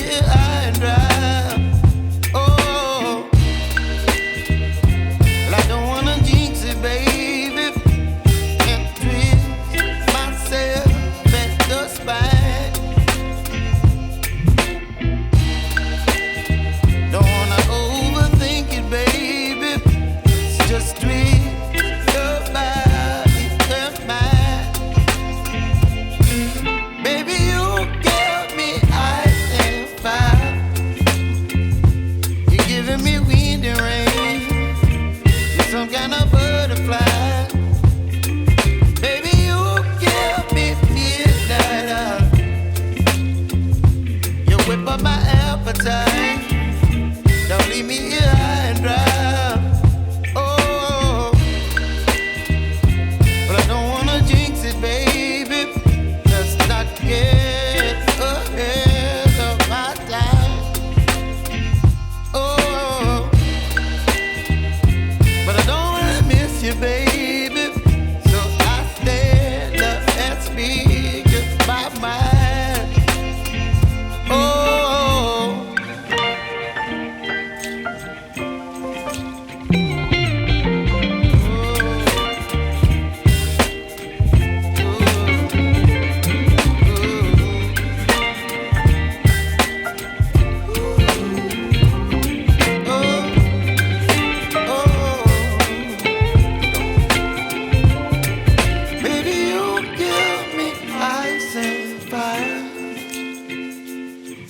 here high and dry. Oh, well, I don't wanna jinx it, baby, and twist myself at the spine. Don't wanna overthink it, baby. It's just twist your body and mine. Baby, you give me ice and fire. You're giving me wind and rain. You're some kind of butterfly. Baby, you give me midnight. You whip up my appetite. Don't leave me here high and dry. Oh, but I don't wanna jinx it, baby. Let's not get ahead of my time. Oh, but I don't wanna miss you, baby. So I stand up and speak my mind. Oh.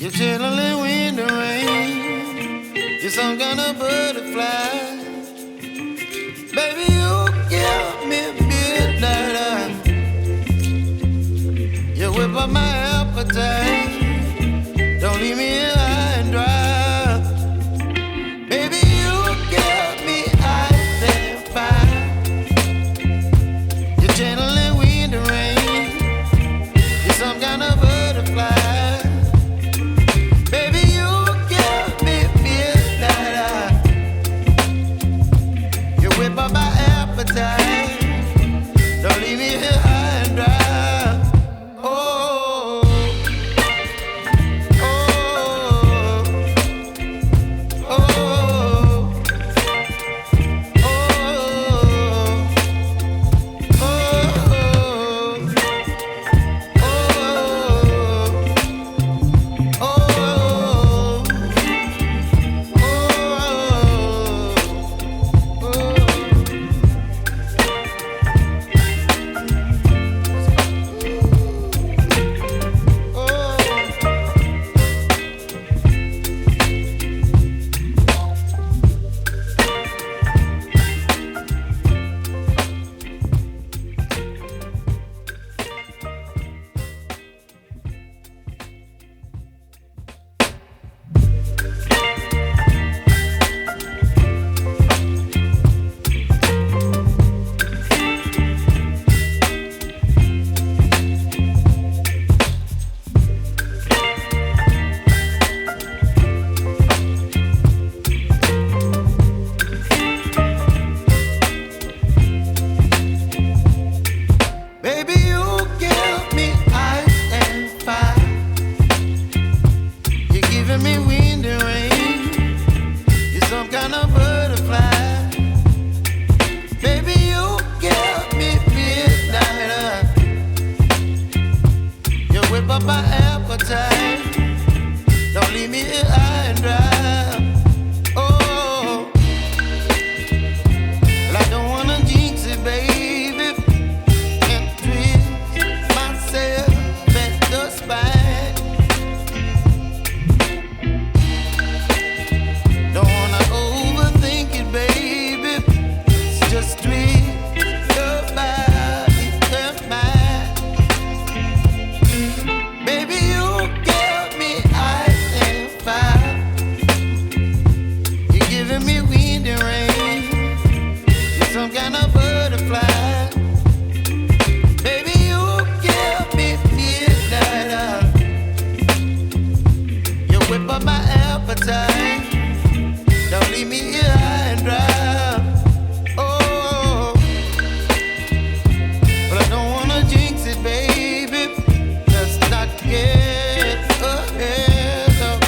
You're chilling in the rain. You're some kind of butterfly. Baby, you give me midnight. You whip up my appetite. Don't leave me here high and dry. Baby, you give me ice and fire. You're channeling wind and rain. You're some kind of butterfly. Whip up my appetite. Don't leave me here high and dry. Oh, oh, oh, oh, Get ahead of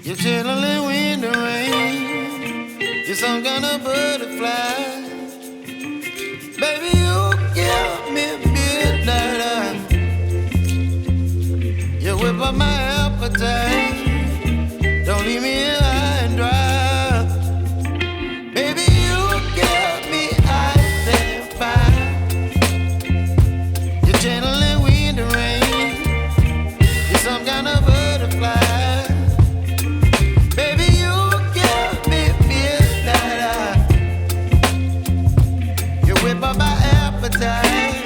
You're chilling in the rain. You're some kind of butterfly. Baby, you give me midnight. You whip up my appetite. Don't leave me here high and dry. Baby, you give me ice and fire. You're channeling wind and rain. You're some kind of butterfly. Baby, you give me midnight. You whip up my appetite.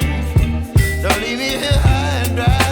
Don't leave me here high and dry.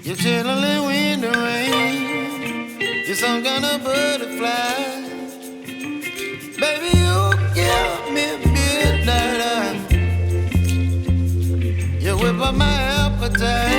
You're chilling in the rain. You're some kind of butterfly. Baby, you give me midnight. You whip up my appetite.